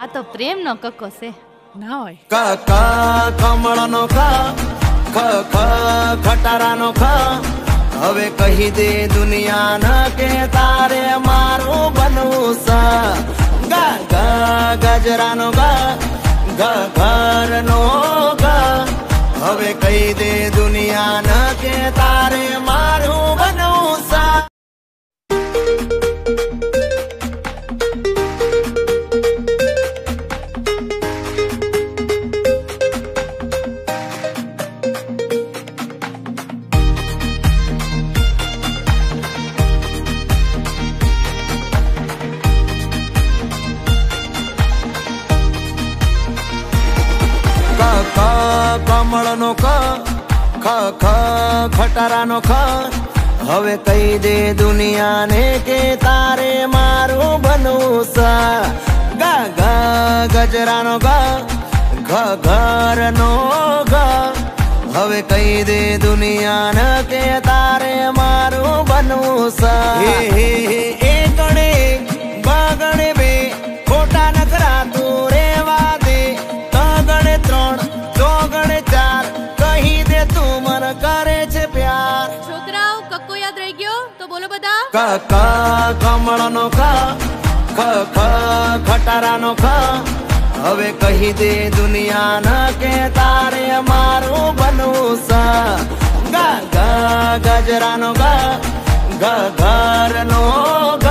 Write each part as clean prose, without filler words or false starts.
આ તો પ્રેમ નો કક્કો છે ના હોય. ક ક કમળનો ક ખ ખ ખટારાનો ખ હવે કહી દે દુનિયાને કે તારે મારું બનવું છે. ગ ગ ગજરાનો ગ ગ ઘરનો ગ હવે કહી દે દુનિયાને કે તારે મારું બનવું છે. કમળનો ક ખ ખ ખટારાનો ખ હવે કહી દે દુનિયાને કે તારે મારું બનવું છે. ગ ગ ગજરાનો ગ ઘ ઘરનો ગ હવે કહી દે દુનિયાને કે તારે મારું બનવું છે. હે હે એકડે બગડે બે ખોટા નખરા તું રેવા દે. તગડે ત્રણ ચોગડે ચાર કહી દે તું મને કરે છે પ્યાર. છોકરાઓ કક્કો યાદ રહી ગયો તો બોલો બધા. ક ક કમળનો ક ખ ખ ખટારાનો ખ હવે કહી દે દુનિયાને કે તારે મારું બનવું છે. ગ ગ ગજરાનો ગ ઘ ઘરનો ગ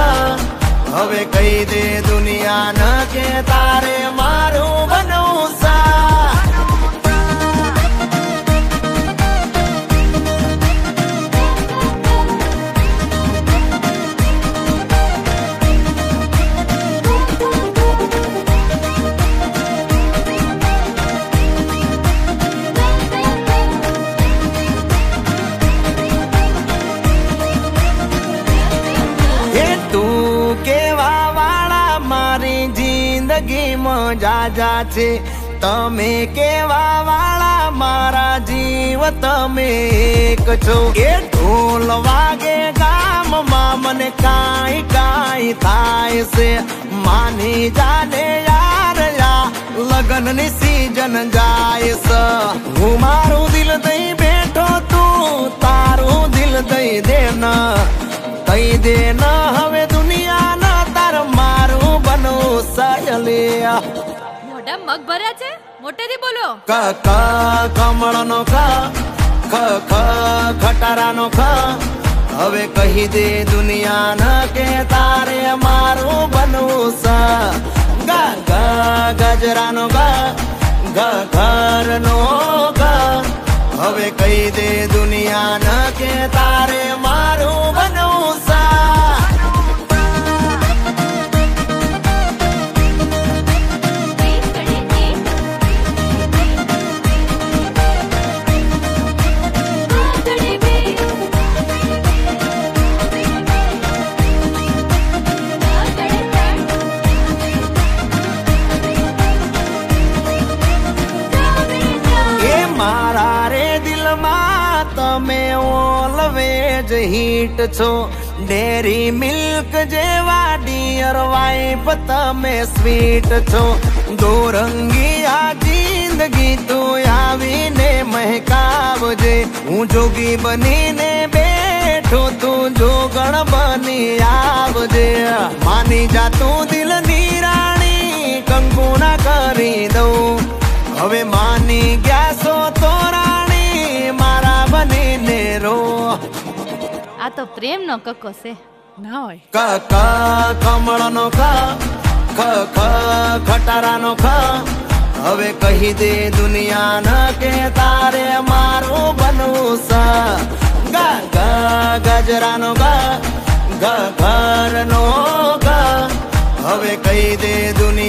હવે કહી દે દુનિયાને કે તારે મારું બનવું છે. જાજા છે તમે કેવા વાળા મારા જીવ તમે એક છો. એ ઢોલ વાગે ગામમાં મને કાંઈ કાંઈ થાય છે. માની જાને યાર યા લગનની સીઝન જાય છે. હું મારું દિલ દઈ બેઠો તું તારું દિલ દઈ દે ન દઈ દે ન હવે દુનિયા ન તાર મારું બનવું સાયલિયા. મોઢા મગ ભર્યા છે મોટેથી બોલો. ક ક કમળનો ક ખ ખ ખટારાનો ખ હવે કહી દે દુનિયાને કે તારે મારું બનવું છે. ગ ગ ગજરાનો ગ ઘ ઘરનો ગ હવે કહી દે દુનિયાને કે તારે મારું બનવું છે. હીટ છો ડેરી મિલ્ક જેવા ડિયર વાઇફ તમે સ્વીટ છો. દોરંગી આ જિંદગી તું આવીને મહેકાવજે. હું જોગી બનીને બેઠો તું જોગણ બની આવજે. માની જા તું દિલની રાણી કંકુ ના કરી દઉં. હવે માની ગયા છો તો રાણી મારા બનીને રો. આ તો પ્રેમ નો કક્કો છે ના હોય. ક ક કમળનો ક ખ ખ ખટારાનો ખ હવે કહી દે દુનિયાને કે તારે મારું બનવું છે. ગ ગ ગજરાનો ગ ઘ ઘરનો ગ હવે કહી દે દુનિયા